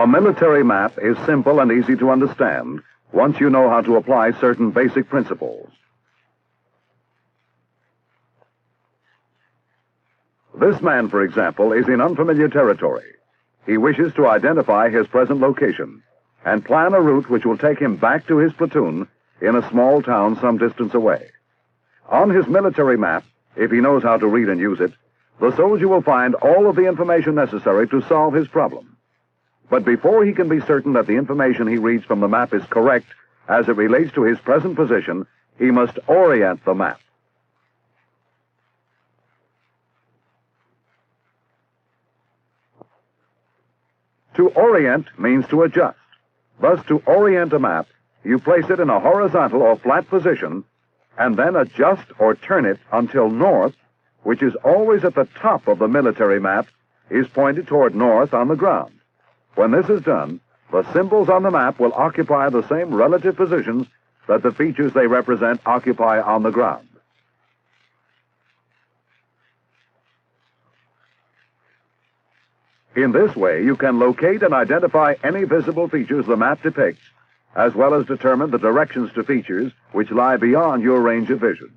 A military map is simple and easy to understand once you know how to apply certain basic principles. This man, for example, is in unfamiliar territory. He wishes to identify his present location and plan a route which will take him back to his platoon in a small town some distance away. On his military map, if he knows how to read and use it, the soldier will find all of the information necessary to solve his problem. But before he can be certain that the information he reads from the map is correct as it relates to his present position, he must orient the map. To orient means to adjust. Thus, to orient a map, you place it in a horizontal or flat position and then adjust or turn it until north, which is always at the top of the military map, is pointed toward north on the ground. When this is done, the symbols on the map will occupy the same relative positions that the features they represent occupy on the ground. In this way, you can locate and identify any visible features the map depicts, as well as determine the directions to features which lie beyond your range of vision.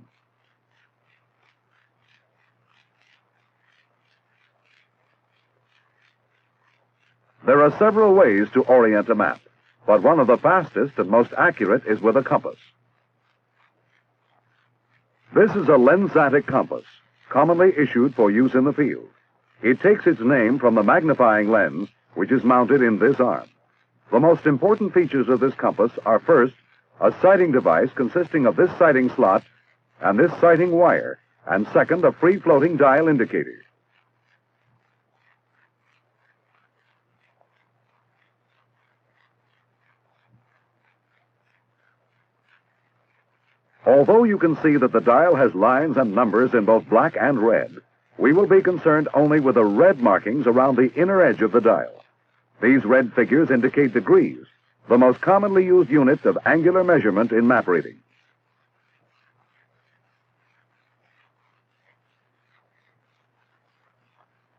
There are several ways to orient a map, but one of the fastest and most accurate is with a compass. This is a lensatic compass, commonly issued for use in the field. It takes its name from the magnifying lens, which is mounted in this arm. The most important features of this compass are, first, a sighting device consisting of this sighting slot and this sighting wire, and second, a free-floating dial indicator. Although you can see that the dial has lines and numbers in both black and red, we will be concerned only with the red markings around the inner edge of the dial. These red figures indicate degrees, the most commonly used unit of angular measurement in map reading.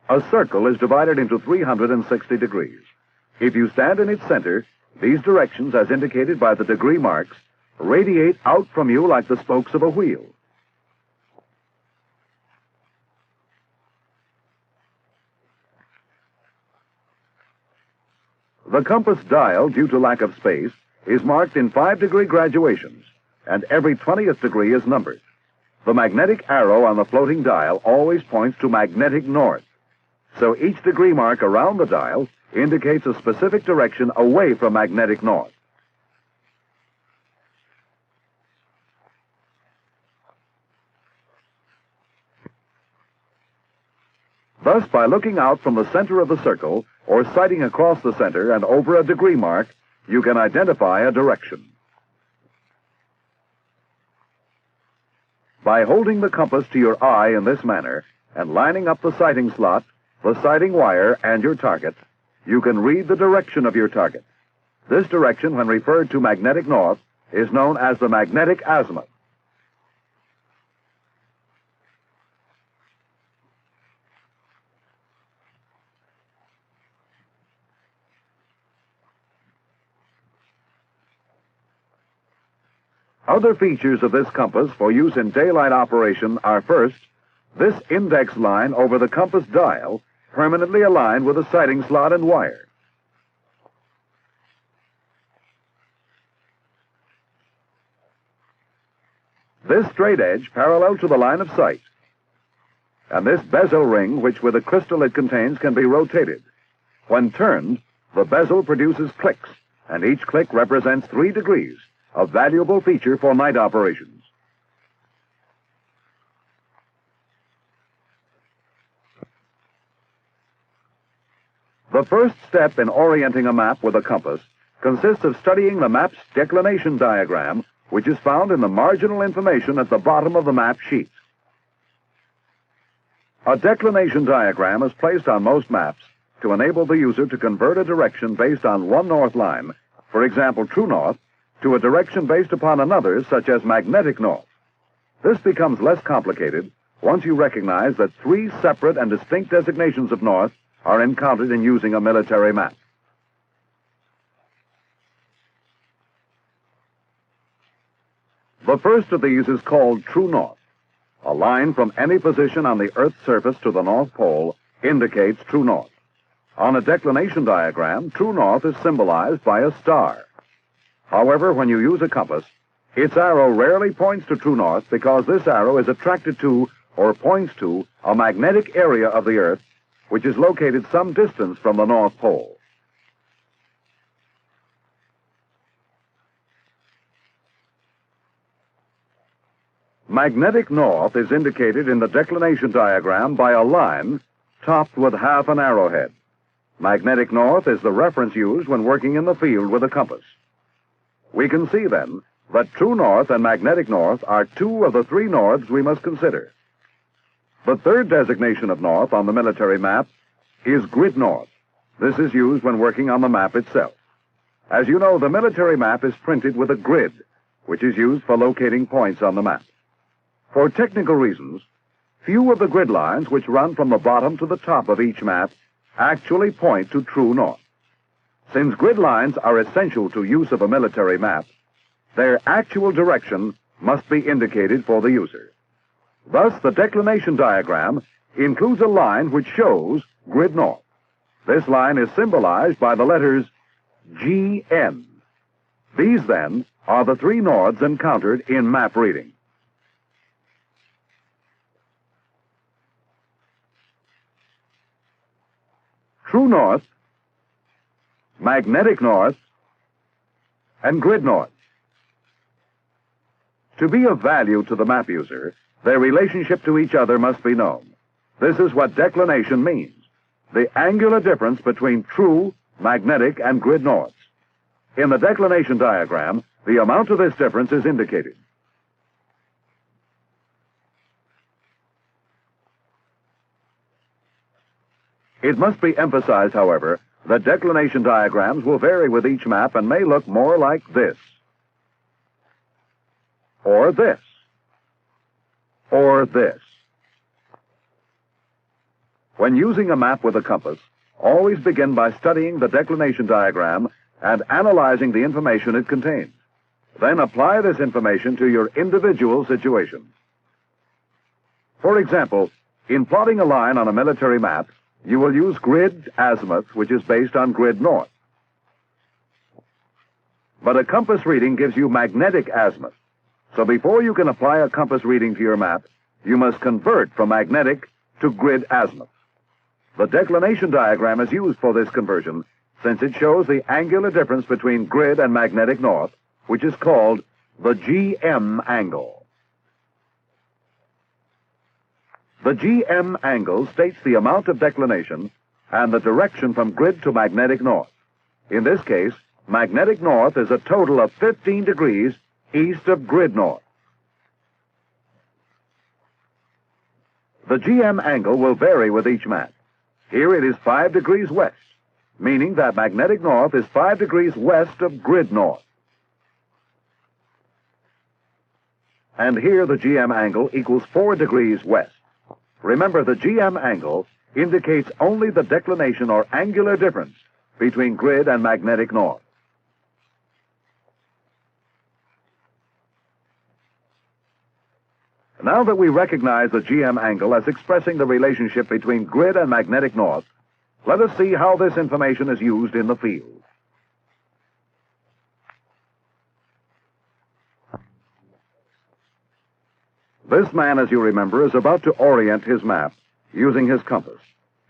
A circle is divided into 360 degrees. If you stand in its center, these directions, as indicated by the degree marks, radiate out from you like the spokes of a wheel. The compass dial, due to lack of space, is marked in 5-degree graduations, and every 20th degree is numbered. The magnetic arrow on the floating dial always points to magnetic north, so each degree mark around the dial indicates a specific direction away from magnetic north. Thus, by looking out from the center of the circle, or sighting across the center and over a degree mark, you can identify a direction. By holding the compass to your eye in this manner, and lining up the sighting slot, the sighting wire, and your target, you can read the direction of your target. This direction, when referred to magnetic north, is known as the magnetic azimuth. Other features of this compass for use in daylight operation are, first, this index line over the compass dial, permanently aligned with the sighting slot and wire. this straight edge parallel to the line of sight. And this bezel ring, which with the crystal it contains, can be rotated. When turned, the bezel produces clicks, and each click represents 3 degrees, a valuable feature for night operations. The first step in orienting a map with a compass consists of studying the map's declination diagram, which is found in the marginal information at the bottom of the map sheet. A declination diagram is placed on most maps to enable the user to convert a direction based on one north line, for example, true north, to a direction based upon another, such as magnetic north. This becomes less complicated once you recognize that 3 separate and distinct designations of north are encountered in using a military map. The first of these is called true north. A line from any position on the Earth's surface to the North Pole indicates true north. On a declination diagram, true north is symbolized by a star. However, when you use a compass, its arrow rarely points to true north because this arrow is attracted to or points to a magnetic area of the Earth which is located some distance from the North Pole. Magnetic north is indicated in the declination diagram by a line topped with half an arrowhead. Magnetic north is the reference used when working in the field with a compass. We can see, then, that true north and magnetic north are 2 of the 3 norths we must consider. The third designation of north on the military map is grid north. This is used when working on the map itself. As you know, the military map is printed with a grid, which is used for locating points on the map. For technical reasons, few of the grid lines which run from the bottom to the top of each map actually point to true north. Since grid lines are essential to use of a military map, their actual direction must be indicated for the user. Thus, the declination diagram includes a line which shows grid north. This line is symbolized by the letters GN. These, then, are the 3 norths encountered in map reading. True north, magnetic north, and grid north. To be of value to the map user, their relationship to each other must be known. This is what declination means, the angular difference between true, magnetic, and grid norths. In the declination diagram, the amount of this difference is indicated. It must be emphasized, however, that declination diagrams will vary with each map and may look more like this, or this, or this. When using a map with a compass, always begin by studying the declination diagram and analyzing the information it contains. Then apply this information to your individual situation. For example, in plotting a line on a military map, you will use grid azimuth, which is based on grid north. But a compass reading gives you magnetic azimuth. So before you can apply a compass reading to your map, you must convert from magnetic to grid azimuth. The declination diagram is used for this conversion since it shows the angular difference between grid and magnetic north, which is called the GM angle. The GM angle states the amount of declination and the direction from grid to magnetic north. In this case, magnetic north is a total of 15 degrees east of grid north. The GM angle will vary with each map. Here it is 5 degrees west, meaning that magnetic north is 5 degrees west of grid north. And here the GM angle equals 4 degrees west. Remember, the GM angle indicates only the declination or angular difference between grid and magnetic north. Now that we recognize the GM angle as expressing the relationship between grid and magnetic north, let us see how this information is used in the field. This man, as you remember, is about to orient his map using his compass.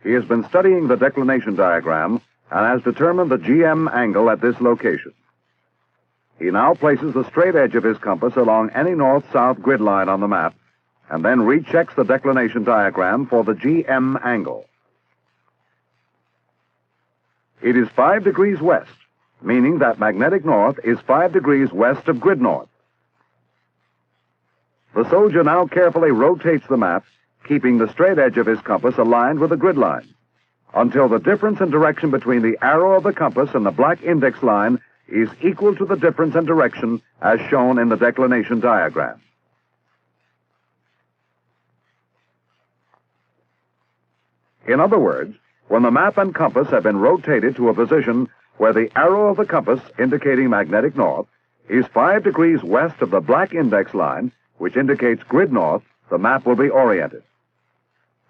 He has been studying the declination diagram and has determined the GM angle at this location. He now places the straight edge of his compass along any north-south grid line on the map and then rechecks the declination diagram for the GM angle. It is 5 degrees west, meaning that magnetic north is 5 degrees west of grid north. The soldier now carefully rotates the map, keeping the straight edge of his compass aligned with the grid line, until the difference in direction between the arrow of the compass and the black index line is equal to the difference in direction as shown in the declination diagram. In other words, when the map and compass have been rotated to a position where the arrow of the compass, indicating magnetic north, is 5 degrees west of the black index line, which indicates grid north, the map will be oriented.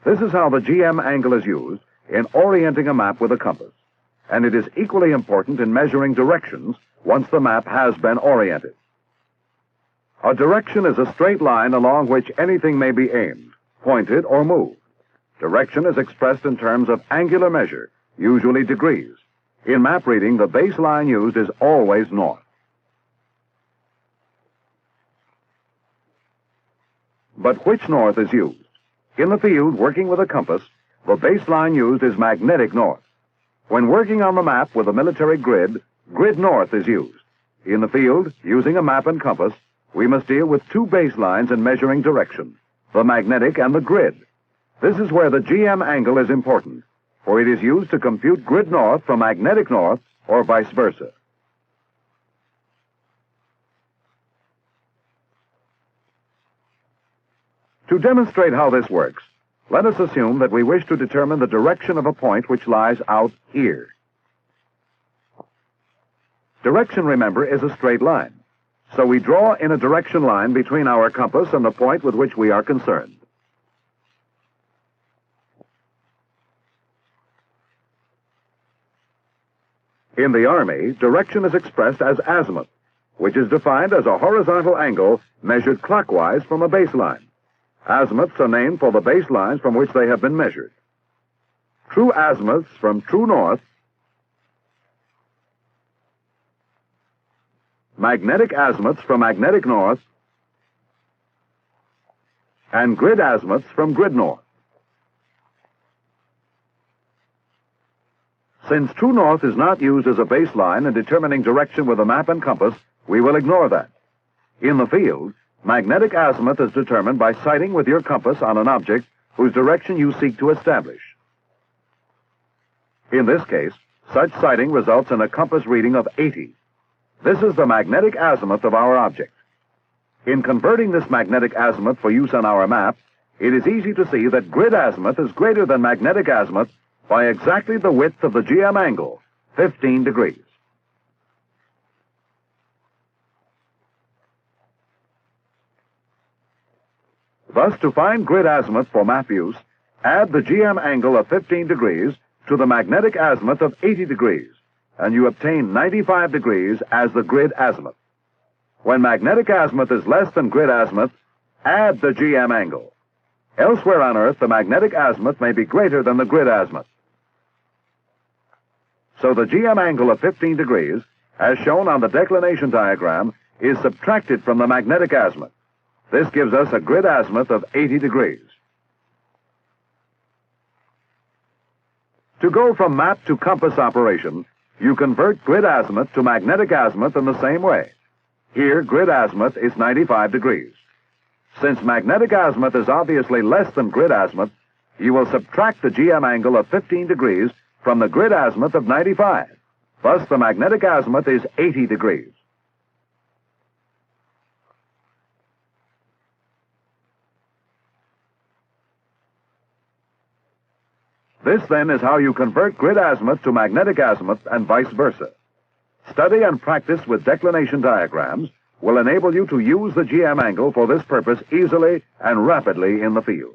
This is how the GM angle is used in orienting a map with a compass, and it is equally important in measuring directions once the map has been oriented. A direction is a straight line along which anything may be aimed, pointed, or moved. Direction is expressed in terms of angular measure, usually degrees. In map reading, the baseline used is always north. But which north is used? In the field, working with a compass, the baseline used is magnetic north. When working on the map with a military grid, grid north is used. In the field, using a map and compass, we must deal with two baselines in measuring direction, the magnetic and the grid. This is where the GM angle is important, for it is used to compute grid north from magnetic north or vice versa. To demonstrate how this works, let us assume that we wish to determine the direction of a point which lies out here. Direction, remember, is a straight line. So we draw in a direction line between our compass and the point with which we are concerned. In the Army, direction is expressed as azimuth, which is defined as a horizontal angle measured clockwise from a baseline. Azimuths are named for the baselines from which they have been measured. True azimuths from true north, magnetic azimuths from magnetic north, and grid azimuths from grid north. Since true north is not used as a baseline in determining direction with a map and compass, we will ignore that. In the field, magnetic azimuth is determined by sighting with your compass on an object whose direction you seek to establish. In this case, such sighting results in a compass reading of 80. This is the magnetic azimuth of our object. In converting this magnetic azimuth for use on our map, it is easy to see that grid azimuth is greater than magnetic azimuth by exactly the width of the GM angle, 15 degrees. Thus, to find grid azimuth for map use, add the GM angle of 15 degrees to the magnetic azimuth of 80 degrees, and you obtain 95 degrees as the grid azimuth. When magnetic azimuth is less than grid azimuth, add the GM angle. Elsewhere on Earth, the magnetic azimuth may be greater than the grid azimuth. So the GM angle of 15 degrees, as shown on the declination diagram, is subtracted from the magnetic azimuth. This gives us a grid azimuth of 80 degrees. To go from map to compass operation, you convert grid azimuth to magnetic azimuth in the same way. Here, grid azimuth is 95 degrees. Since magnetic azimuth is obviously less than grid azimuth, you will subtract the GM angle of 15 degrees from the grid azimuth of 95. Thus, the magnetic azimuth is 80 degrees. This, then, is how you convert grid azimuth to magnetic azimuth and vice versa. Study and practice with declination diagrams will enable you to use the GM angle for this purpose easily and rapidly in the field.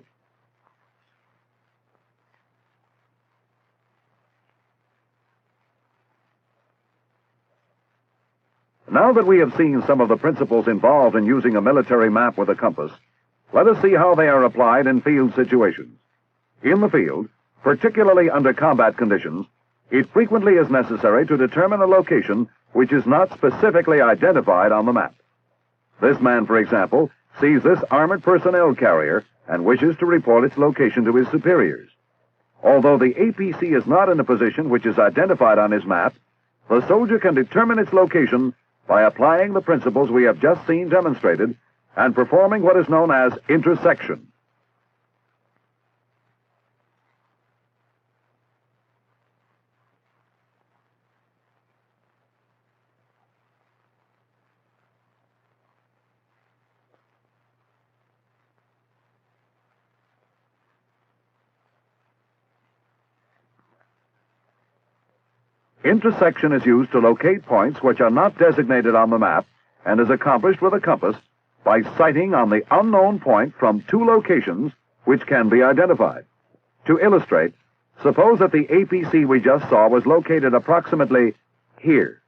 Now that we have seen some of the principles involved in using a military map with a compass, Let us see how they are applied in field situations. In the field, particularly under combat conditions, it frequently is necessary to determine a location which is not specifically identified on the map. This man, for example, sees this armored personnel carrier and wishes to report its location to his superiors. Although the APC is not in a position which is identified on his map, the soldier can determine its location by applying the principles we have just seen demonstrated and performing what is known as intersection. Intersection is used to locate points which are not designated on the map and is accomplished with a compass by sighting on the unknown point from two locations which can be identified. To illustrate, suppose that the APC we just saw was located approximately here.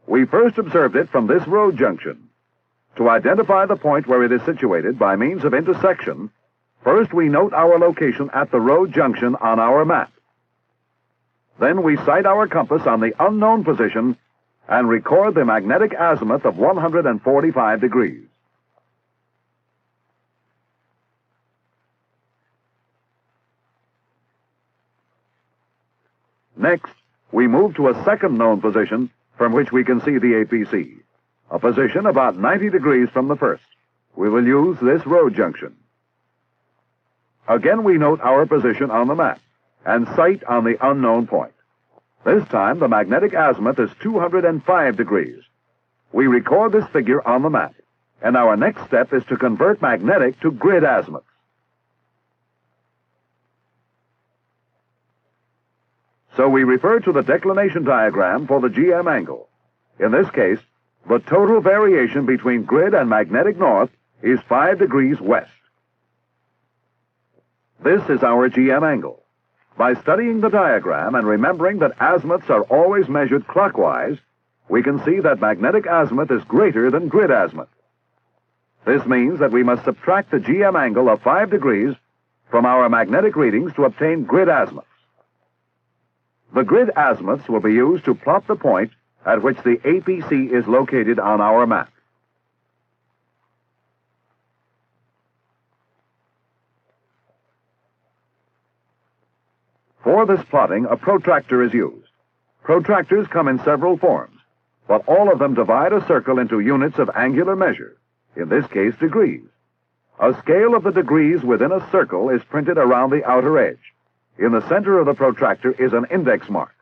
We first observed it from this road junction. To identify the point where it is situated by means of intersection, first we note our location at the road junction on our map. Then we sight our compass on the unknown position and record the magnetic azimuth of 145 degrees. Next, we move to a second known position from which we can see the APC, a position about 90 degrees from the first. We will use this road junction. Again, we note our position on the map and sight on the unknown point. This time, the magnetic azimuth is 205 degrees. We record this figure on the map, and our next step is to convert magnetic to grid azimuth. So we refer to the declination diagram for the GM angle. In this case, the total variation between grid and magnetic north is 5 degrees west. This is our GM angle. By studying the diagram and remembering that azimuths are always measured clockwise, we can see that magnetic azimuth is greater than grid azimuth. This means that we must subtract the GM angle of 5 degrees from our magnetic readings to obtain grid azimuths. The grid azimuths will be used to plot the point at which the APC is located on our map. For this plotting, a protractor is used. Protractors come in several forms, but all of them divide a circle into units of angular measure, in this case degrees. A scale of the degrees within a circle is printed around the outer edge. In the center of the protractor is an index mark.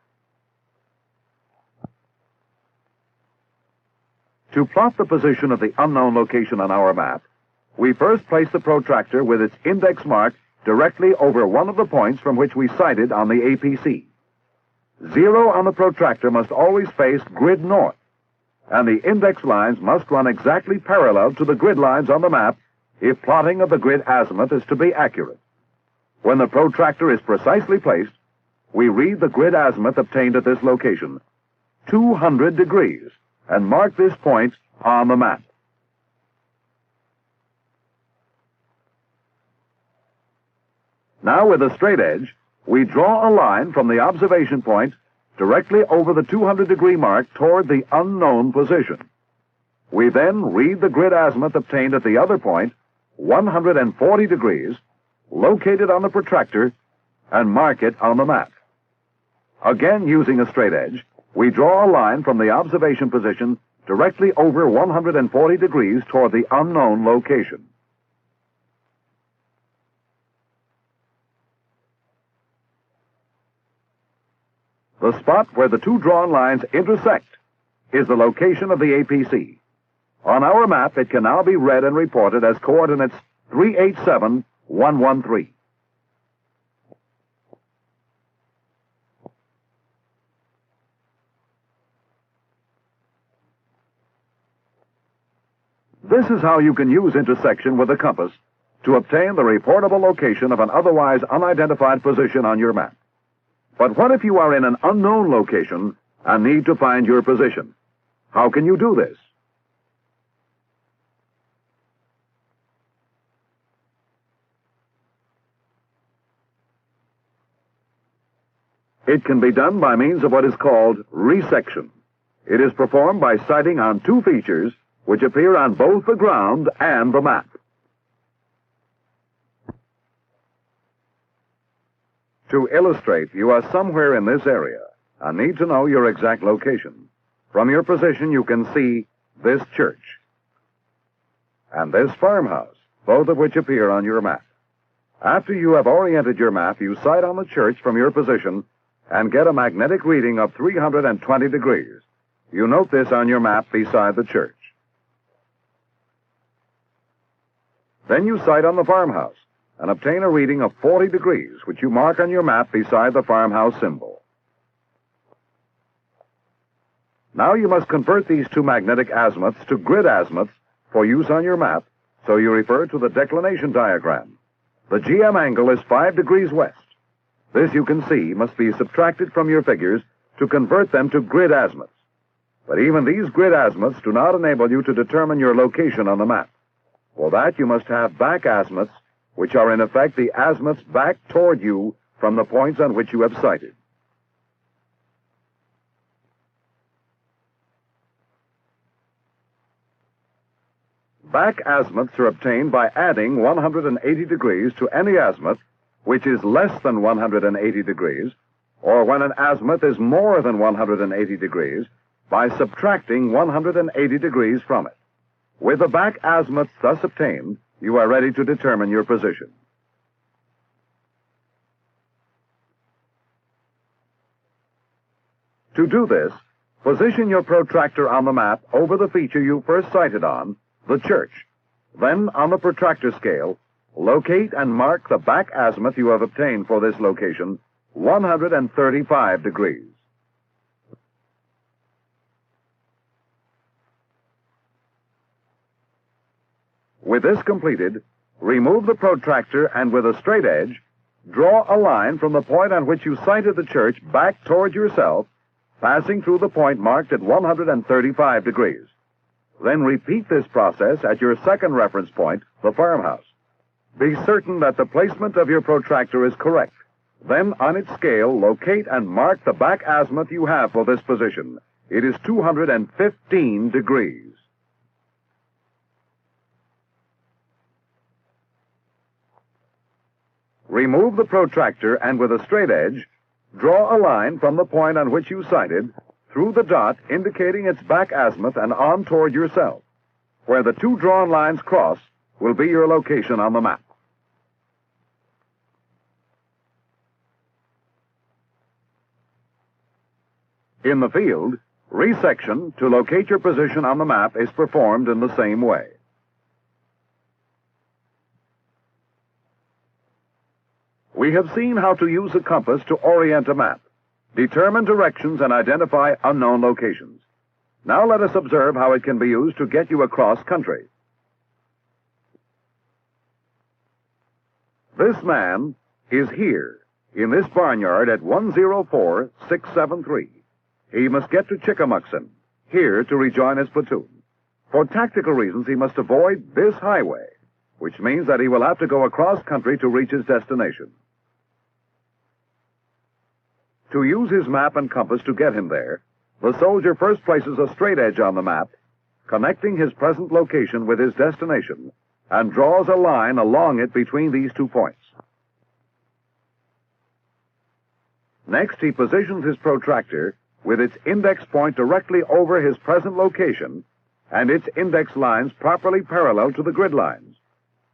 To plot the position of the unknown location on our map, we first place the protractor with its index mark directly over one of the points from which we sighted on the APC. 0 on the protractor must always face grid north, and the index lines must run exactly parallel to the grid lines on the map if plotting of the grid azimuth is to be accurate. When the protractor is precisely placed, we read the grid azimuth obtained at this location, 200 degrees, and mark this point on the map. Now, with a straight edge, we draw a line from the observation point directly over the 200-degree mark toward the unknown position. We then read the grid azimuth obtained at the other point, 140 degrees, located on the protractor, and mark it on the map. Again, using a straight edge, we draw a line from the observation position directly over 140 degrees toward the unknown location. The spot where the two drawn lines intersect is the location of the APC. On our map, it can now be read and reported as coordinates 387113. This is how you can use intersection with a compass to obtain the reportable location of an otherwise unidentified position on your map. But what if you are in an unknown location and need to find your position? How can you do this? It can be done by means of what is called resection. It is performed by sighting on two features which appear on both the ground and the map. To illustrate, you are somewhere in this area and need to know your exact location. From your position, you can see this church and this farmhouse, both of which appear on your map. After you have oriented your map, you sight on the church from your position and get a magnetic reading of 320 degrees. You note this on your map beside the church. Then you sight on the farmhouse and obtain a reading of 40 degrees, which you mark on your map beside the farmhouse symbol. Now you must convert these two magnetic azimuths to grid azimuths for use on your map, so you refer to the declination diagram. The GM angle is 5 degrees west. This, you can see, must be subtracted from your figures to convert them to grid azimuths. But even these grid azimuths do not enable you to determine your location on the map. For that, you must have back azimuths, which are in effect the azimuths back toward you from the points on which you have sighted. Back azimuths are obtained by adding 180 degrees to any azimuth which is less than 180 degrees, or when an azimuth is more than 180 degrees, by subtracting 180 degrees from it. With the back azimuths thus obtained, you are ready to determine your position. To do this, position your protractor on the map over the feature you first sighted on, the church. Then, on the protractor scale, locate and mark the back azimuth you have obtained for this location, 135 degrees. With this completed, remove the protractor and with a straight edge, draw a line from the point on which you sighted the church back toward yourself, passing through the point marked at 135 degrees. Then repeat this process at your second reference point, the farmhouse. Be certain that the placement of your protractor is correct. Then, on its scale, locate and mark the back azimuth you have for this position. It is 215 degrees. Remove the protractor and with a straight edge, draw a line from the point on which you sighted through the dot indicating its back azimuth and on toward yourself. Where the two drawn lines cross will be your location on the map. In the field, resection to locate your position on the map is performed in the same way. We have seen how to use a compass to orient a map, determine directions, and identify unknown locations. Now let us observe how it can be used to get you across country. This man is here, in this barnyard at 104-673. He must get to Chickamuxon, here to rejoin his platoon. For tactical reasons, he must avoid this highway, which means that he will have to go across country to reach his destination. To use his map and compass to get him there, the soldier first places a straight edge on the map, connecting his present location with his destination, and draws a line along it between these 2 points. Next, he positions his protractor with its index point directly over his present location and its index lines properly parallel to the grid lines.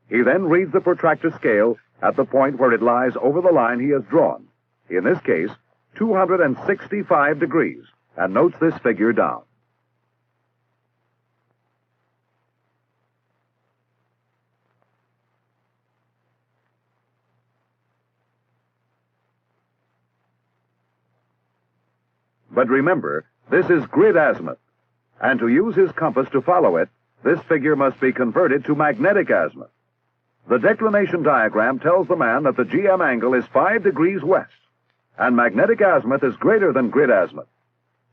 He then reads the protractor scale at the point where it lies over the line he has drawn, in this case, 265 degrees, and notes this figure down. But remember, this is grid azimuth, and to use his compass to follow it, this figure must be converted to magnetic azimuth. The declination diagram tells the man that the GM angle is 5 degrees west, and magnetic azimuth is greater than grid azimuth.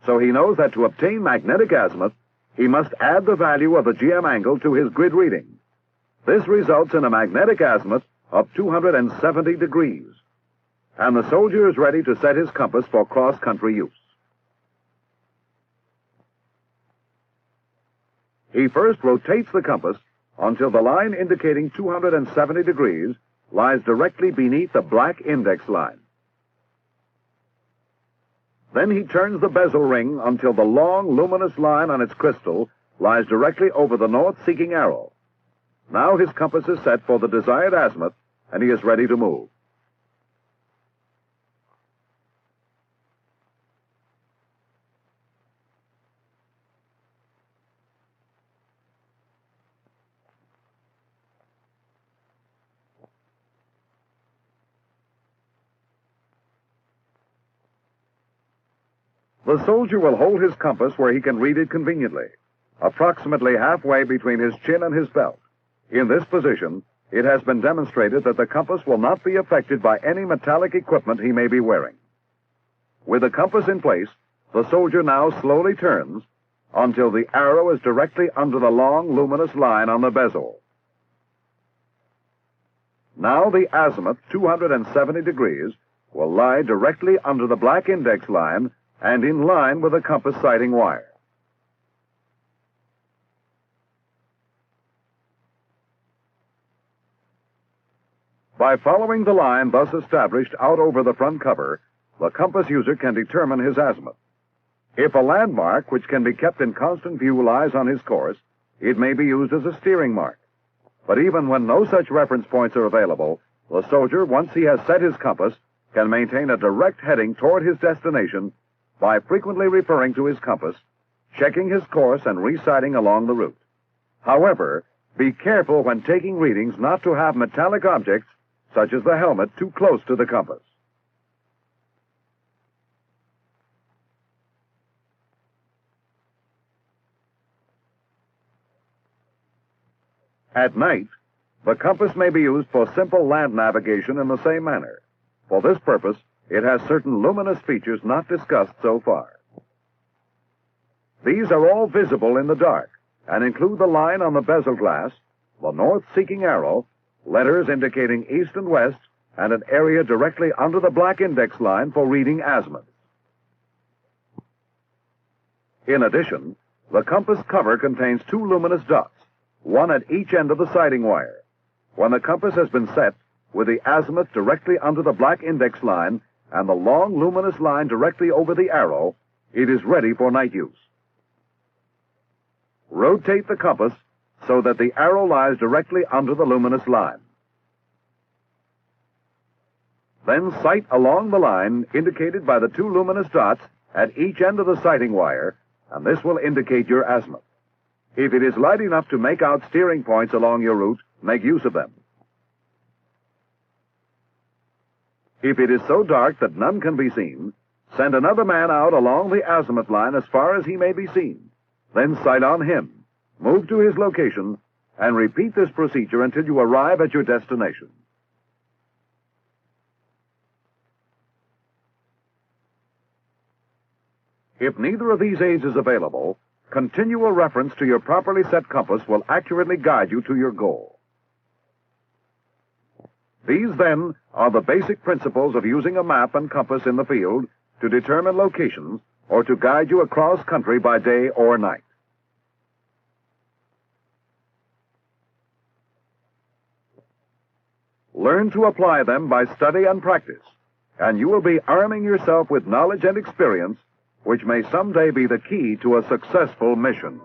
So he knows that to obtain magnetic azimuth, he must add the value of the GM angle to his grid reading. This results in a magnetic azimuth of 270 degrees. and the soldier is ready to set his compass for cross-country use. He first rotates the compass until the line indicating 270 degrees lies directly beneath the black index line. Then he turns the bezel ring until the long, luminous line on its crystal lies directly over the north-seeking arrow. Now his compass is set for the desired azimuth, and he is ready to move. The soldier will hold his compass where he can read it conveniently, approximately halfway between his chin and his belt. In this position, it has been demonstrated that the compass will not be affected by any metallic equipment he may be wearing. With the compass in place, the soldier now slowly turns until the arrow is directly under the long, luminous line on the bezel. Now the azimuth, 270 degrees, will lie directly under the black index line and in line with the compass sighting wire. By following the line thus established out over the front cover, the compass user can determine his azimuth. If a landmark which can be kept in constant view lies on his course, it may be used as a steering mark. But even when no such reference points are available, the soldier, once he has set his compass, can maintain a direct heading toward his destination by frequently referring to his compass, checking his course, and resighting along the route. However, be careful when taking readings not to have metallic objects, such as the helmet, too close to the compass. At night, the compass may be used for simple land navigation in the same manner. For this purpose, it has certain luminous features not discussed so far. These are all visible in the dark and include the line on the bezel glass, the north-seeking arrow, letters indicating east and west, and an area directly under the black index line for reading azimuth. In addition, the compass cover contains two luminous dots, one at each end of the sighting wire. When the compass has been set, with the azimuth directly under the black index line and the long luminous line directly over the arrow, it is ready for night use. Rotate the compass so that the arrow lies directly under the luminous line. Then sight along the line indicated by the two luminous dots at each end of the sighting wire, and this will indicate your azimuth. If it is light enough to make out steering points along your route, make use of them. If it is so dark that none can be seen, send another man out along the azimuth line as far as he may be seen. Then sight on him, move to his location, and repeat this procedure until you arrive at your destination. If neither of these aids is available, continual reference to your properly set compass will accurately guide you to your goal. These, then, are the basic principles of using a map and compass in the field to determine locations or to guide you across country by day or night. Learn to apply them by study and practice, and you will be arming yourself with knowledge and experience which may someday be the key to a successful mission.